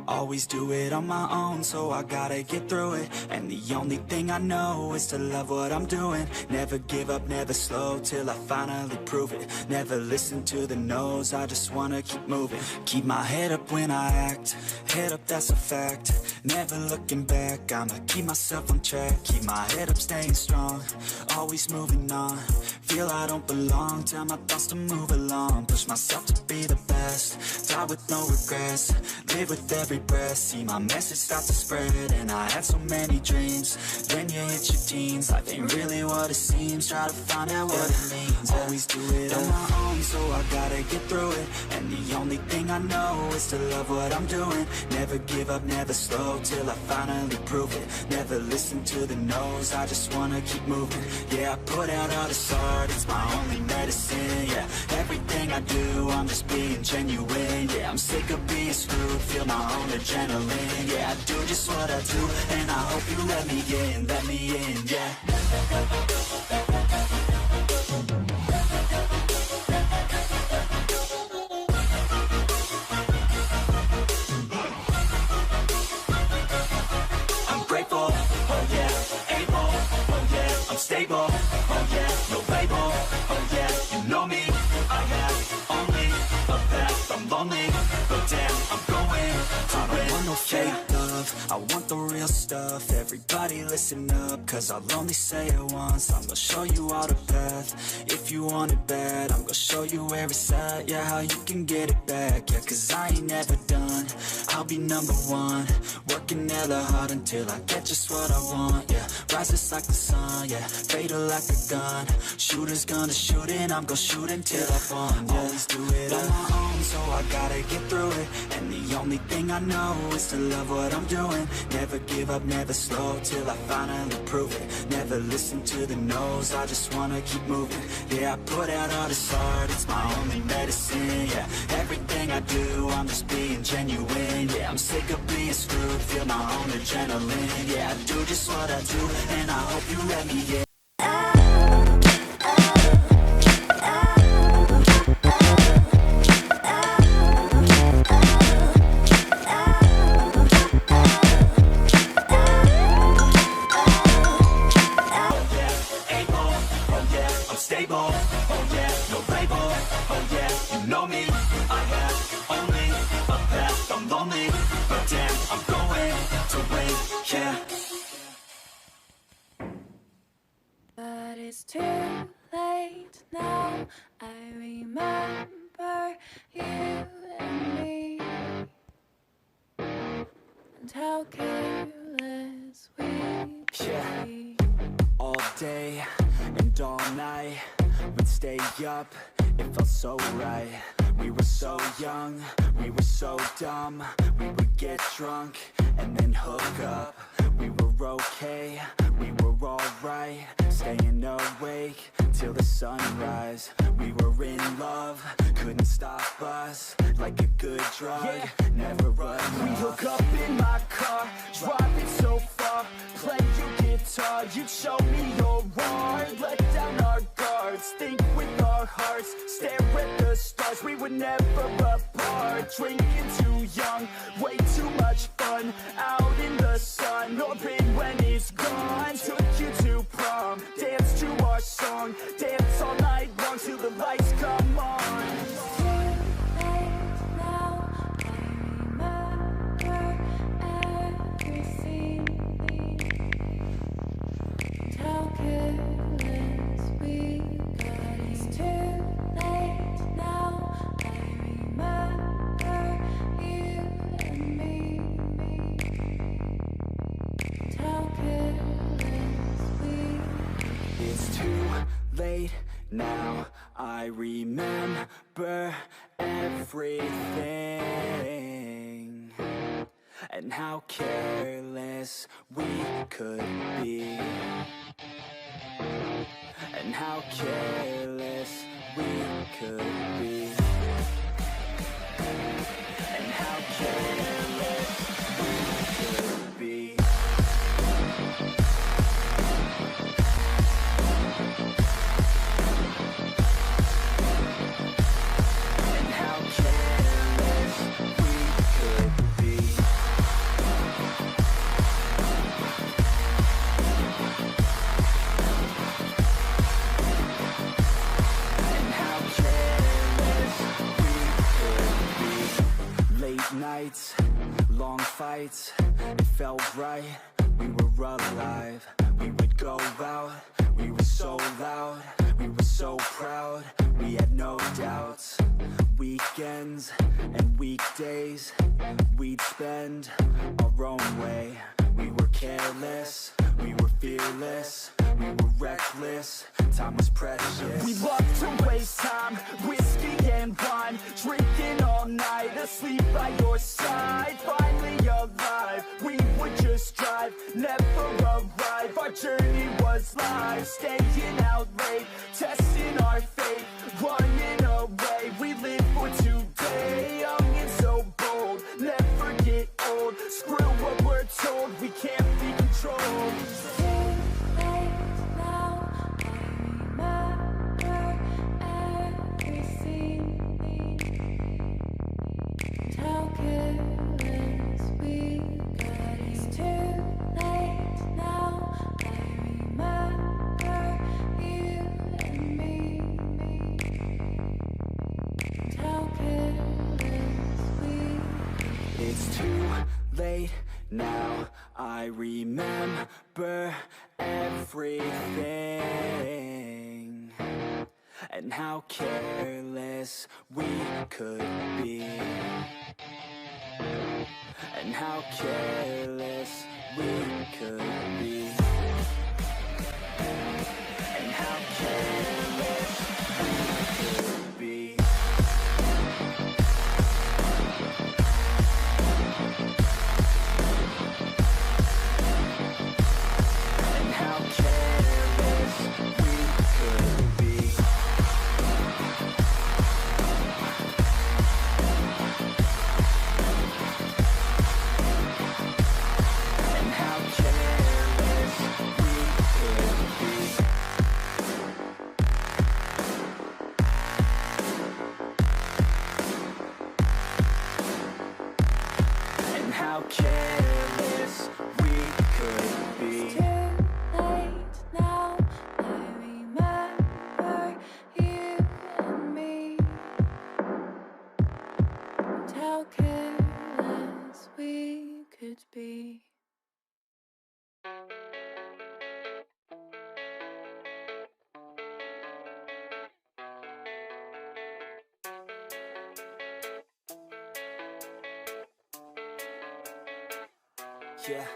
Always do it on my own, so I gotta get through it. And the only thing I know is to love what I'm doing. Never give up, never slow, till I finally prove it. Never listen to the no's, I just wanna keep moving. Keep my head up when I act, head up, that's a fact. Never looking back, I'ma keep myself on track. Keep my head up, staying strong, always moving on. Feel I don't belong, tell my thoughts to move along. Push myself to be the best, die with no regrets. Live with every breath, see my message start to spread. And I had so many dreams, then you hit your teens. Life ain't really what it seems, try to find out what it means. Always do it on my own, so I gotta get through it. And the only thing I know is to love what I'm doing. Never give up, never slow, till I finally prove it. Never listen to the no's, I just wanna keep moving. Yeah, I put out all this art, it's my only medicine. Yeah, everything I do, I'm just being genuine. Yeah, I'm sick of being screwed, feel my own adrenaline. Yeah, I do just what I do, and I hope you let me in, yeah. Stable, oh yeah, no label, oh yeah, you know me. I have only a path, I'm lonely, but damn, I'm going to win. I don't want no fake love, I want the real stuff. Everybody listen up, cause I'll only say it once. I'm gonna show you all the path, if you want it bad. I'm gonna show you where it's at, yeah, how you can get it back. Yeah, cause I ain't never done, I'll be number one. Working hella hard until I get just what I want, yeah. Rises like the sun, yeah, fatal like a gun. Shooter's gonna shoot and I'm gonna shoot until I won, yeah. Always do it on my own, so I gotta get through it. And the only thing I know is to love what I'm doing. Never give up, never slow, till I finally prove it. Never listen to the no's, I just wanna keep moving. Yeah, I put out all this art, it's my only medicine. Yeah, everything I do, I'm just being genuine. Yeah, I'm sick of being screwed, feel my own adrenaline. Yeah, I do just what I do, and I hope you let me in. Stable, oh yeah, no label, oh yeah, you know me. I have only a path, I'm lonely, but damn, I'm going to win, yeah. But it's too late now, I remember you and me, and how careless we could be. All day and all night, we'd stay up, it felt so right. We were so young, we were so dumb. We would get drunk and then hook up. We were okay, we were alright, staying awake till the sunrise. We were in love, couldn't stop us, like a good drug, yeah. Never run off. We hook up in my car, driving so far, play your guitar, you'd show me your art. Let down our guards, think with our hearts, stare at the stars, we were never apart. Drinking too young, way too much fun, out in the sun, orbit when it's gone. Took you to prom, dance to our song, dance all night long till the lights come on. It's too late now, I remember everything, and how careless we could be, and how careless we could be, and how careless we could be. And how careless we could be. nights, long fights, it felt right, we were alive. We would go out, we were so loud, we were so proud, we had no doubts. Weekends and weekdays, we'd spend our own way. We were careless, we were fearless, we were reckless, time was precious. We loved to waste time, whiskey and wine, drinking all night, asleep by your side. Finally alive, we would just drive, never arrive. Our journey was live, staying out late, testing our fate, running away. We live for today, young and so bold, never get old. Screw what we're told, we can't be controlled. It's too late now, I remember everything, and how careless we could be, and how careless we could be, and how careless we could be. How careless we could be. It's too late now, I remember you and me, and how careless we could be. Yeah,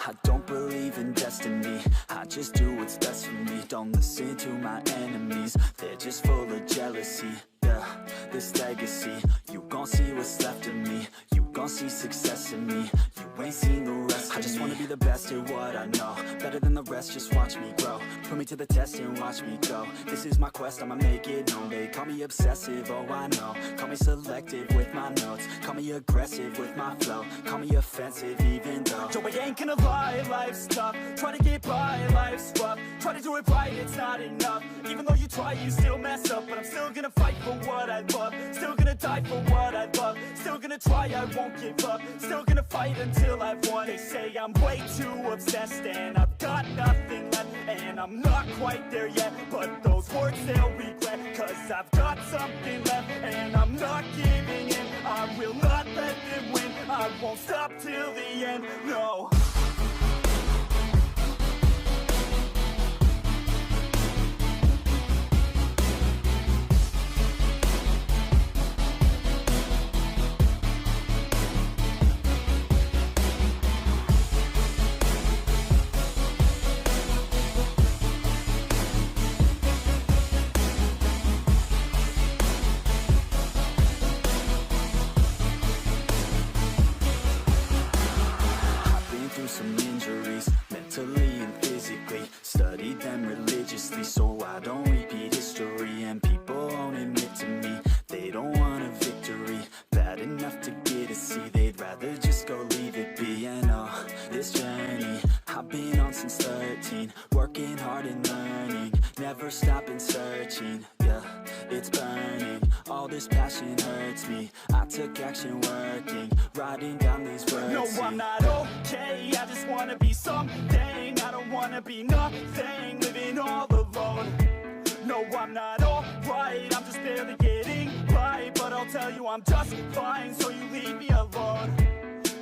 I don't believe in destiny, I just do what's best for me. Don't listen to my enemies, they're just full of jealousy. Yeah, this legacy, you gon' see what's left of me. You gon' see success in me, you ain't seen the rest of me. I just wanna be the best at what I know, better than the rest, just watch me grow. Put me to the test and watch me go. This is my quest, I'ma make it known. They call me obsessive, oh I know. Call me selective with my notes, call me aggressive with my flow, call me offensive even though Yo, I ain't gonna lie, life's tough. Try to get by, life's rough. Try to do it right, it's not enough. Even though you try, you still mess up. But I'm still gonna fight for what I love, still gonna die for what I love, still gonna try, I won't give up, still gonna fight until I've won. They say I'm way too obsessed and I've got nothing left, and I'm not quite there yet, but those words they'll regret, cause I've got something left and I'm not giving in. I will not let them win, I won't stop till the end, no. some injuries, mentally and physically. Studied them religiously so I don't repeat history. And people won't admit to me they don't want a victory bad enough to get a C. They'd rather just go leave it be. And this journey I've been on since 13, working hard and learning, never stopping searching. Yeah, it's burning, all this passion hurts me. I took action working, writing down these words. No, I'm not okay, I just wanna be something. I don't wanna be nothing, living all alone. No, I'm not alright, I'm just barely getting by. But I'll I'll tell you I'm just fine, so you leave me alone.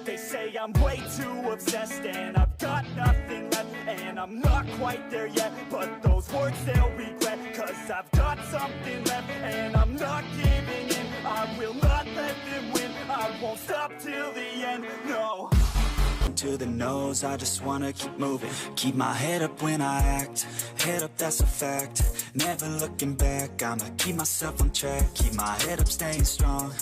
They say I'm way too obsessed and I've got nothing left, and I'm not quite there yet, but those words they'll regret, cause I've got something left and I'm not giving in. I will not let them win, I won't stop till the end, no. To the nose, I just wanna keep moving. Keep my head up when I act. Head up, that's a fact. Never looking back, I'ma keep myself on track. Keep my head up, staying strong.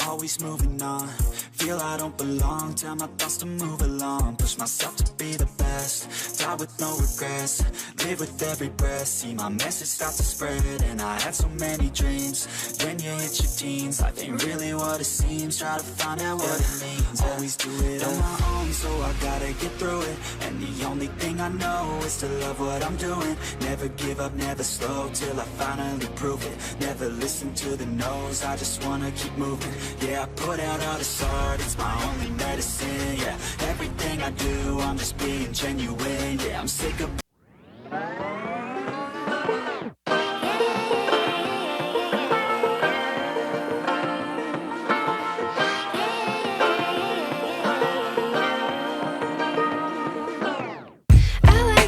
Always moving on. Feel I don't belong, tell my thoughts to move along. Push myself to be the best. Die with no regrets. Live with every breath. See my message start to spread. And I had so many dreams. When you hit your teens, life ain't really what it seems. Try to find out what it means. Always do it on my own, so I gotta get through it. And the only thing I know is to love what I'm doing. Never give up, never slow, till I finally prove it. Never listen to the no's, I just wanna keep moving. Yeah, I put out all this art, it's my only medicine. Yeah, everything I do, I'm just being genuine. Yeah, I'm sick of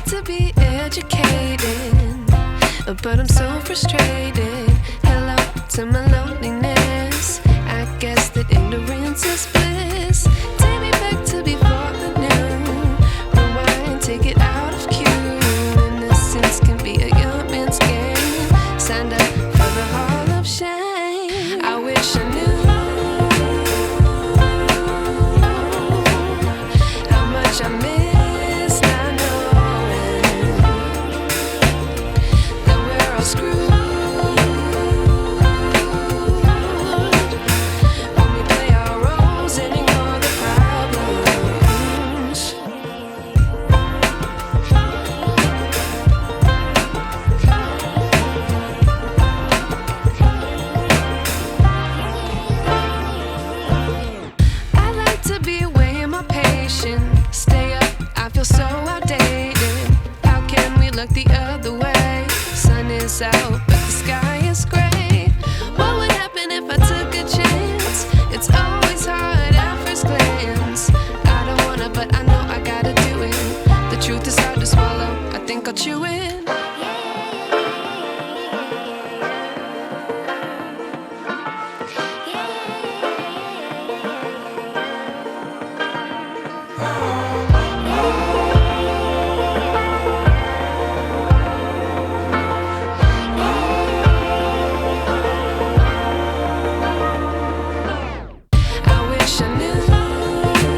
to be educated, but I'm so frustrated. Hello to my loneliness. I guess that ignorance is bliss. Take me back to before the noon. Rewind, take it out of cue. Innocence can be a young man's game. Signed up for the hall of shame. I wish I knew how much I miss. Stay up, I feel so outdated. How can we look the other way? Sun is out, but the sky is gray. What would happen if I took a chance? It's always hard at first glance. I don't wanna, but I know I gotta do it. The truth is hard to swallow, I think I'll chew it.